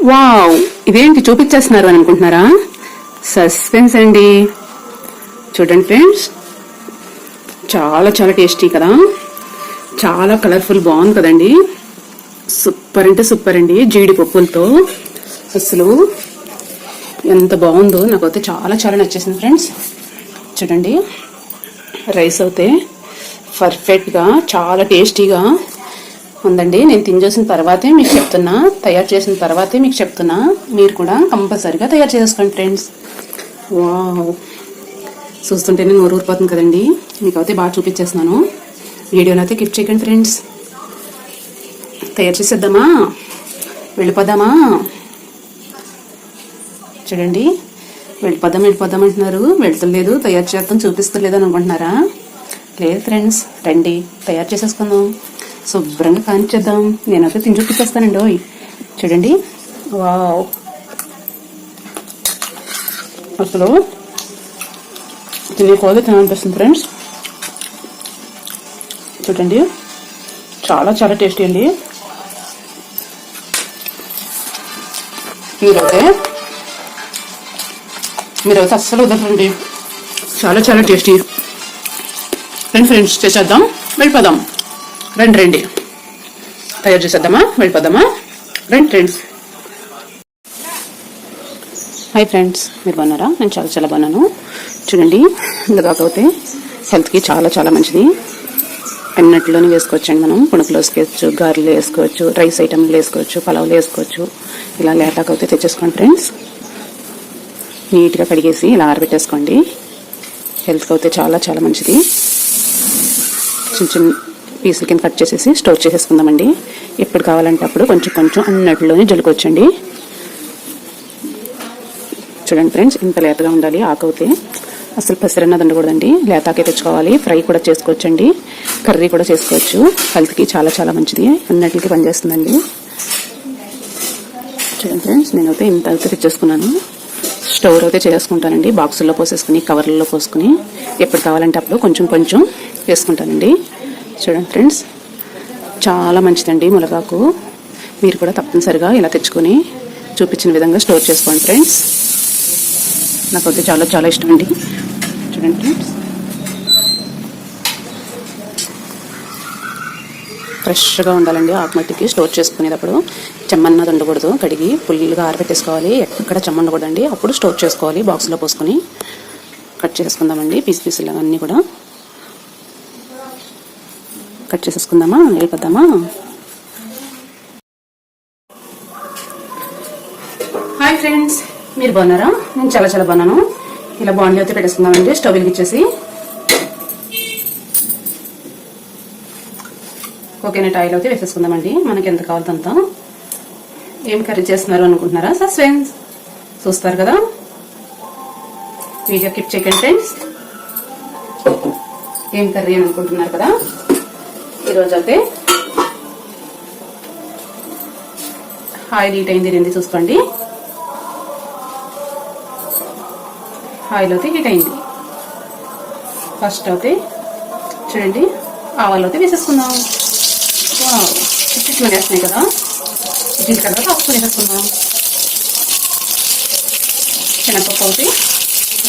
Wow, ఇదేంటి చూపించేస్తున్నారు అని అనుకుంటున్నారా? సస్పెన్స్ అండి. చూడండి ఫ్రెండ్స్, చాలా చాలా టేస్టీ కదా, చాలా కలర్ఫుల్, బాగుంది కదండి. సూపర్ అంటే సూపర్ అండి. జీడిపప్పులతో అసలు ఎంత బాగుందో, నాకైతే చాలా చాలా నచ్చేసింది ఫ్రెండ్స్. చూడండి, రైస్ అయితే పర్ఫెక్ట్గా చాలా టేస్టీగా ఉందండి. నేను తినేసిన తర్వాతే మీకు చెప్తున్నా, తయారు చేసిన తర్వాతే మీకు చెప్తున్నా. మీరు కూడా కంపల్సరీగా తయారు చేసుకోండి ఫ్రెండ్స్. వావ్, చూస్తుంటేనే నోరు ఊరిపోతుంది కదండి. మీకు అయితే బాగా చూపించేస్తున్నాను. వీడియోని అయితే కిప్ చేయకండి ఫ్రెండ్స్. తయారు చేసేద్దామా, వెళ్ళిపోదామా? చూడండి, వెళ్ళిపోదాం అంటున్నారు. వెళ్తలేదు, తయారు చేద్దాం చూపిస్తలేదు అని అనుకుంటున్నారా? లేదు ఫ్రెండ్స్, రండి తయారు చేసేసుకుందాం, శుభ్రంగా కానిచ్చేద్దాం. నేనైతే తిని చూపించేస్తానండి. ఓయ్ చూడండి, వావ్, అసలు తినే కోది తినాలనిపిస్తుంది ఫ్రెండ్స్. చూడండి, చాలా చాలా టేస్టీ అండి. మీరైతే అస్సలు వదలండి, చాలా చాలా టేస్టీ. ఫ్రెండ్స్ చేసేద్దాం, వెళ్ళిపోదాం. రండి తయారు చేసేద్దామా, వెళ్ళిపోదామా? రండి ఫ్రెండ్స్. హాయ్ ఫ్రెండ్స్, మీరు బాగున్నారా? నేను చాలా చాలా బాగున్నాను. చూడండి, కాకపోతే హెల్త్కి చాలా చాలా మంచిది. అన్నట్లోనే వేసుకోవచ్చండి. మనం పుణుకులు వేసుకోవచ్చు, గారెలు వేసుకోవచ్చు, రైస్ ఐటమ్లు వేసుకోవచ్చు, పలావులు వేసుకోవచ్చు. ఇలా లేటాకైతే తెచ్చేసుకోండి ఫ్రెండ్స్. నీట్గా కడిగేసి ఇలా ఆరబెట్టేసుకోండి. హెల్త్కి అయితే చాలా చాలా మంచిది. చిన్న చిన్న పీసుల కింద కట్ చేసేసి స్టోర్ చేసేసుకుందామండి. ఎప్పుడు కావాలంటే అప్పుడు కొంచెం కొంచెం అన్నట్లోనే జలుకొచ్చండి. చూడండి ఫ్రెండ్స్, ఇంత లేతగా ఉండాలి. ఆకైతే అసలు పసిరన్నది ఉండకూడదండి. లేతాకే తెచ్చుకోవాలి. ఫ్రై కూడా చేసుకోవచ్చండి, కర్రీ కూడా చేసుకోవచ్చు. హెల్త్కి చాలా చాలా మంచిది, అన్నిటికీ పనిచేస్తుందండి. చూడండి ఫ్రెండ్స్, నేనైతే ఇంత అయితే తెచ్చేసుకున్నాను. స్టోర్ అయితే చేసుకుంటానండి. బాక్సుల్లో పోసేసుకుని, కవర్లలో పోసుకుని ఎప్పుడు కావాలంటే అప్పుడు కొంచెం కొంచెం వేసుకుంటానండి. చూడండి ఫ్రెండ్స్, చాలా మంచిదండి మునగాకు. మీరు కూడా తప్పనిసరిగా ఇలా తెచ్చుకొని చూపించిన విధంగా స్టోర్ చేసుకోండి ఫ్రెండ్స్. నాకైతే చాలా చాలా ఇష్టం అండి. చూడండి ఫ్రెండ్స్, ఫ్రెష్గా ఉండాలండి. ఆకుమట్టికి స్టోర్ చేసుకునేటప్పుడు చెమ్మన్నది ఉండకూడదు. కడిగి ఫుల్గా ఆరబెట్టేసుకోవాలి. ఎక్కడ చెమ్మ ఉండకూడదండి. అప్పుడు స్టోర్ చేసుకోవాలి. బాక్స్లో పోసుకొని కట్ చేసుకుందామండి. పీసులు అన్నీ కూడా కట్ చేసేసుకుందామా, వెళ్ళిపోద్దామా? హాయ్ ఫ్రెండ్స్, మీరు బాగున్నారా? నేను చాలా చాలా బాగున్నాను. ఇలా బాండ్లీ అయితే పెట్టేసుకుందామండి. స్టవ్ వెలిగించేసి కోకోనట్ ఆయిల్ అయితే వేసేసుకుందామండి. మనకి ఎంత కావాలంత. ఏం కర్రీ చేస్తున్నారు అనుకుంటున్నారా? సస్పెన్స్. చూస్తారు కదా, వీడియో కిప్ చేయకండి ఫ్రెండ్స్. ఏం కర్రీ అని అనుకుంటున్నారు కదా. ఈరోజు అయితే ఆయిల్ హీట్ అయింది, రింది చూసుకోండి. ఆయిల్ అయితే హీట్ అయింది. ఫస్ట్ అయితే చూడండి, ఆవాలు అయితే వేసేసుకుందాం. చిట్లు వేస్తున్నాయి కదా, జీలకర్ర కాసుకొని వేసేసుకుందాం. శనగపప్పు అయితే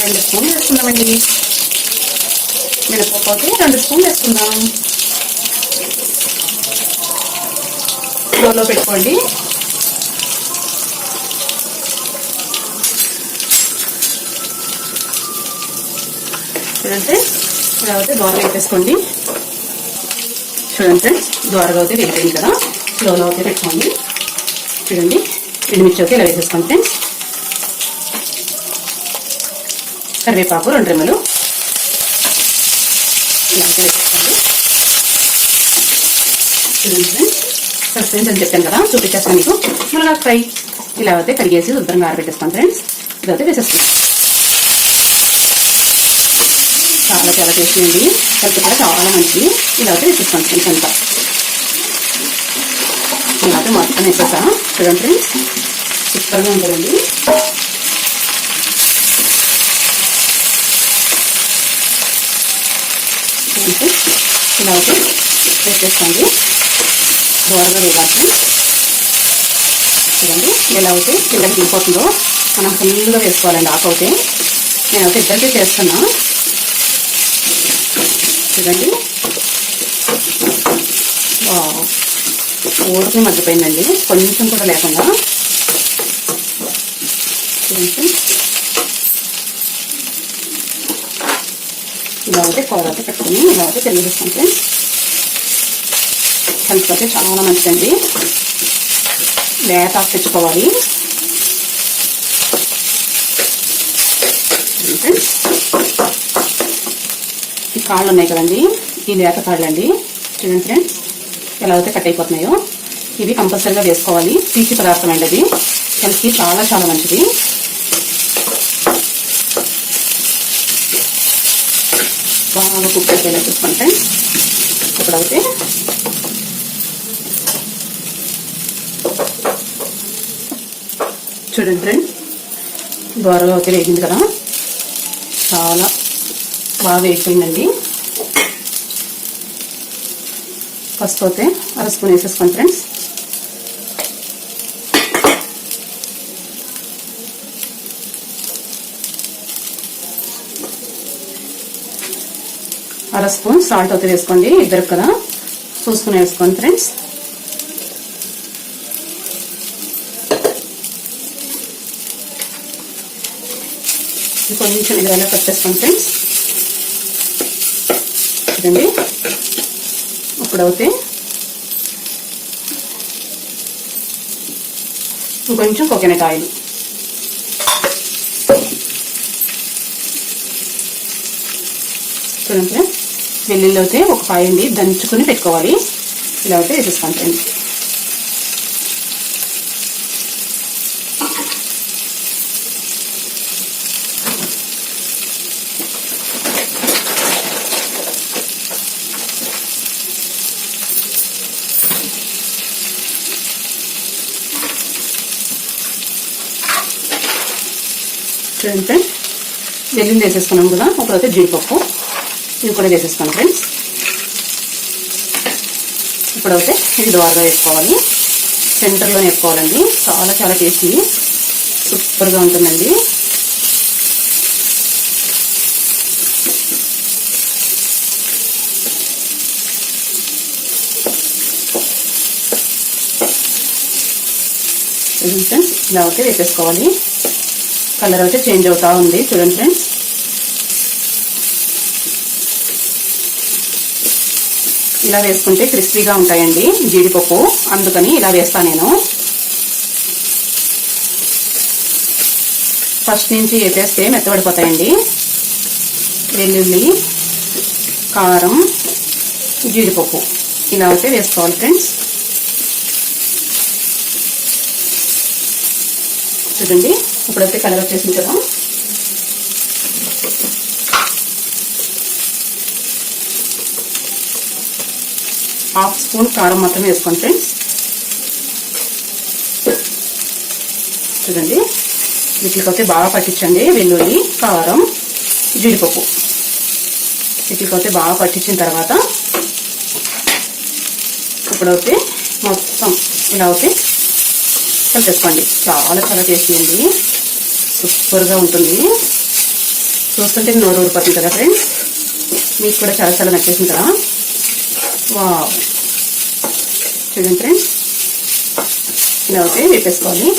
2 స్పూన్లు వేసుకుందామండి. మినపప్పు అయితే 2 స్పూన్లు వేసుకుందాం. స్లోలో పెట్టుకోండి. చూడండి, ఇలా అయితే దోరగా వేసేసుకోండి. చూడండి ఫ్రెండ్స్, దోరగా అయితే వేగిపోయింది కదా, స్లోలో అయితే పెట్టుకోండి. చూడండి, ఎండుమిర్చి అయితే ఇలా వేసేసుకోండి ఫ్రెండ్స్. కరివేపాకు 2 రెమ్మలు ఇలా అయితే వేసేసుకోండి. చూడండి ఫ్రెండ్స్, సస్పెన్స్ అని చెప్పాను కదా, చూపించేస్తాను మీకు. మునగాకు ఫ్రై ఇలా అయితే కడిగేసి శుభ్రంగా ఆరబెట్టేస్తాను ఫ్రెండ్స్. ఇదైతే వేసేస్తాను. చాలా చాలా టేస్టీ అండి. హెల్త్ కూడా చాలా మంచిది. ఇలా అయితే వేసేస్తాను ఫ్రెండ్స్ అంతా. ఇలా అయితే మొత్తం వేసేసా. చూడండి ఫ్రెండ్స్, సూపర్గా ఉంటుందండి. ఇలా అయితే వేసేసుకోండి. దోరగా వేగాలి. చూడండి, ఎలా అయితే కిందకి దిగిపోతుందో మనం ఫుల్గా వేసుకోవాలండి. ఆకైతే నేనైతే ఇద్దరికీ చేస్తున్నా. చూడండి, ఊరికి మగ్గిపోయిందండి, కొంచెం కూడా లేకుండా. చూడండి, ఇలా అయితే కూర అయితే పెట్టుకుని ఇలా అయితే తెలియజేస్తాం ఫ్రెండ్స్. హెల్త్ అయితే చాలా మంచిదండి. లేత తెచ్చుకోవాలి ఫ్రెండ్స్. ఈ కాళ్ళు ఉన్నాయి కదండి, ఈ లేత కాళ్ళు అండి. చూడండి ఫ్రెండ్స్, ఎలా అయితే కట్ అయిపోతున్నాయో. ఇవి కంపల్సరీగా వేసుకోవాలి. పీచు పదార్థం అండి, అది హెల్త్కి చాలా చాలా మంచిది. బాగా కుక్ అయిపోయినా చూసుకోండి ఫ్రెండ్స్. ఇప్పుడైతే చూడండి ఫ్రెండ్స్, దోరగా అయితే వేగింది కదా, చాలా బాగా వేగిపోయిందండి. ఫస్ట్ అయితే అర స్పూన్ వేసేసుకోండి ఫ్రెండ్స్. అర స్పూన్ సాల్ట్ అయితే వేసుకోండి, ఇద్దరికి కదా చూసుకుని వేసుకోండి ఫ్రెండ్స్. కొంచెం ఇదిగా కట్ చేసుకోండి ఫ్రెండ్స్. చూడండి, ఇప్పుడైతే ఇంకొంచెం కోకోనట్ ఆయిల్. చూడండి ఫ్రెండ్స్, వెల్లుల్లి అయితే ఒక పాయండి దంచుకుని పెట్టుకోవాలి. ఇలా అయితే వేసేసుకోండి ఫ్రెండ్స్. చూడండి ఫ్రెండ్స్, వెల్లుల్లి వేసేసుకున్నాం కదా, ఒకరైతే జీడిపప్పు ఇది కూడా వేసేసుకోండి ఫ్రెండ్స్. ఇప్పుడైతే ఇది దోరగా వేసుకోవాలి, సెంటర్లో వేసుకోవాలండి. చాలా చాలా టేస్టీ, సూపర్గా ఉంటుందండి. చూడండి ఫ్రెండ్స్, ఇలా అయితే వేసేసుకోవాలి. కలర్ అయితే చేంజ్ అవుతా ఉంది. చూడండి ఫ్రెండ్స్, ఇలా వేసుకుంటే క్రిస్పీగా ఉంటాయండి జీడిపప్పు, అందుకని ఇలా వేస్తాను నేను. ఫస్ట్ నుంచి వేసేస్తే మెత్తబడిపోతాయండి. వెల్లుల్లి, కారం, జీడిపప్పు ఇలా అయితే వేసుకోవాలి ఫ్రెండ్స్. చూడండి, ఇప్పుడైతే కలర్ వచ్చేసింది కదా. హాఫ్ స్పూన్ కారం మాత్రమే వేసుకోండి ఫ్రెండ్స్. చూడండి, వీటికైతే బాగా పట్టించండి వెల్లుల్లి, కారం, జీడిపప్పు. వీటికైతే బాగా పట్టించిన తర్వాత ఇప్పుడైతే మొత్తం ఇలా అయితే కలిపేసుకోండి. చాలా చాలా టేస్టీ అండి, సూపర్గా ఉంటుంది. చూస్తుంటే నోరు ఊరిపోతుంది కదా ఫ్రెండ్స్. మీకు కూడా చాలా చాలా నచ్చేసింది కదా. వావ్, చూడండి ఫ్రెండ్స్, ఇలా అయితే వేపేసుకోవాలి.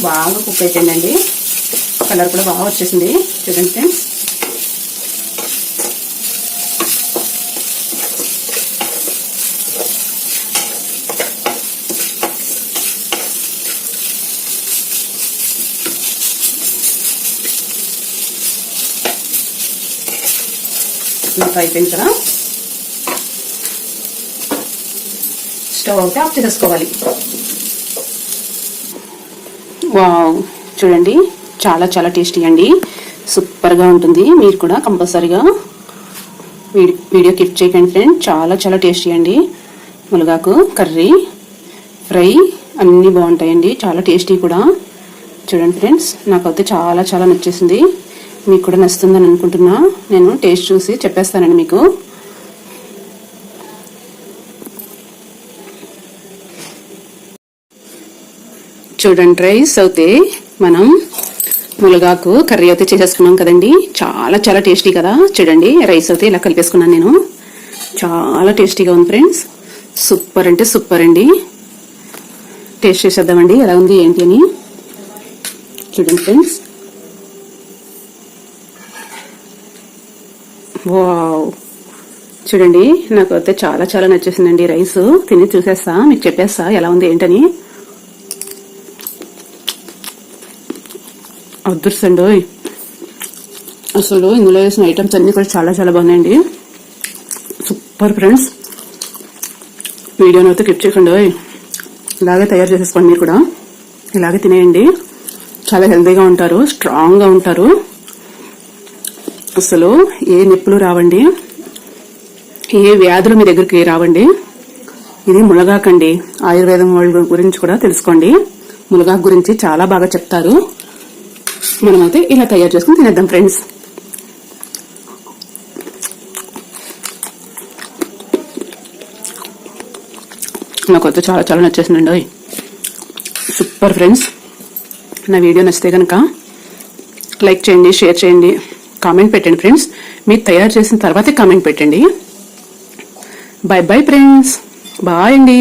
బాగా కుక్ అయిపోయిందండి, కలర్ కూడా బాగా వచ్చేసింది. చూడండి ఫ్రెండ్స్, అయిపోయింది కదా. స్టవ్ అయితే ఆఫ్ చేసుకోవాలి. వావ్, చూడండి, చాలా చాలా టేస్టీ అండి, సూపర్గా ఉంటుంది. మీరు కూడా కంపల్సరీగా వీడియో క్లిక్ చేయకండి ఫ్రెండ్. చాలా చాలా టేస్టీ అండి. మునగాకు కర్రీ, ఫ్రై అన్నీ బాగుంటాయండి, చాలా టేస్టీ కూడా. చూడండి ఫ్రెండ్స్, నాకైతే చాలా చాలా నచ్చేసింది. మీకు కూడా నచ్చుతుందని అనుకుంటున్నా. నేను టేస్ట్ చూసి చెప్పేస్తానండి మీకు. చూడండి రైస్ అయితే మనం మునగాకు కర్రీ అయితే చేసేసుకున్నాం కదండి. చాలా చాలా టేస్టీ కదా. చూడండి రైస్ అయితే ఇలా కలిపేసుకున్నాను నేను. చాలా టేస్టీగా ఉంది ఫ్రెండ్స్. సూపర్ అంటే సూపర్ అండి. టేస్ట్ చేసేద్దామండి ఎలా ఉంది ఏంటి అని. చూడండి ఫ్రెండ్స్, వావ్, చూడండి నాకు అయితే చాలా చాలా నచ్చేసిందండి. రైస్ తిని చూసేస్తా, మీకు చెప్పేస్తా ఎలా ఉంది ఏంటని. అదృష్టండి, అసలు ఇందులో వేసిన ఐటమ్స్ అన్ని కూడా చాలా చాలా బాగున్నాయండి. Super friends. వీడియోని అయితే క్లిక్ చేయకండి, ఇలాగే తయారు చేసేసుకోండి. మీరు కూడా ఇలాగే తినేయండి. చాలా హెల్తీగా ఉంటారు, స్ట్రాంగ్గా ఉంటారు. అసలు ఏ నొప్పులు రావండి, ఏ వ్యాధులు మీ దగ్గరికి రావండి. ఇది మునగాకండి. ఆయుర్వేదం వాళ్ళ గురించి కూడా తెలుసుకోండి. మునగాకు గురించి చాలా బాగా చెప్తారు. మనమైతే ఇలా తయారు చేసుకుని తినేద్దాం ఫ్రెండ్స్. నాకైతే చాలా చాలా నచ్చేసిందండి. Super friends. నా వీడియో నచ్చితే కనుక లైక్ చేయండి, షేర్ చేయండి, కామెంట్ పెట్టండి ఫ్రెండ్స్. మీరు తయారు చేసిన తర్వాతే కామెంట్ పెట్టండి. Bye bye friends. బాయ్ అండి.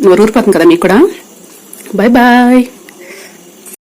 నోరూరిపోతుంది కదా మీకు కూడా. Bye bye.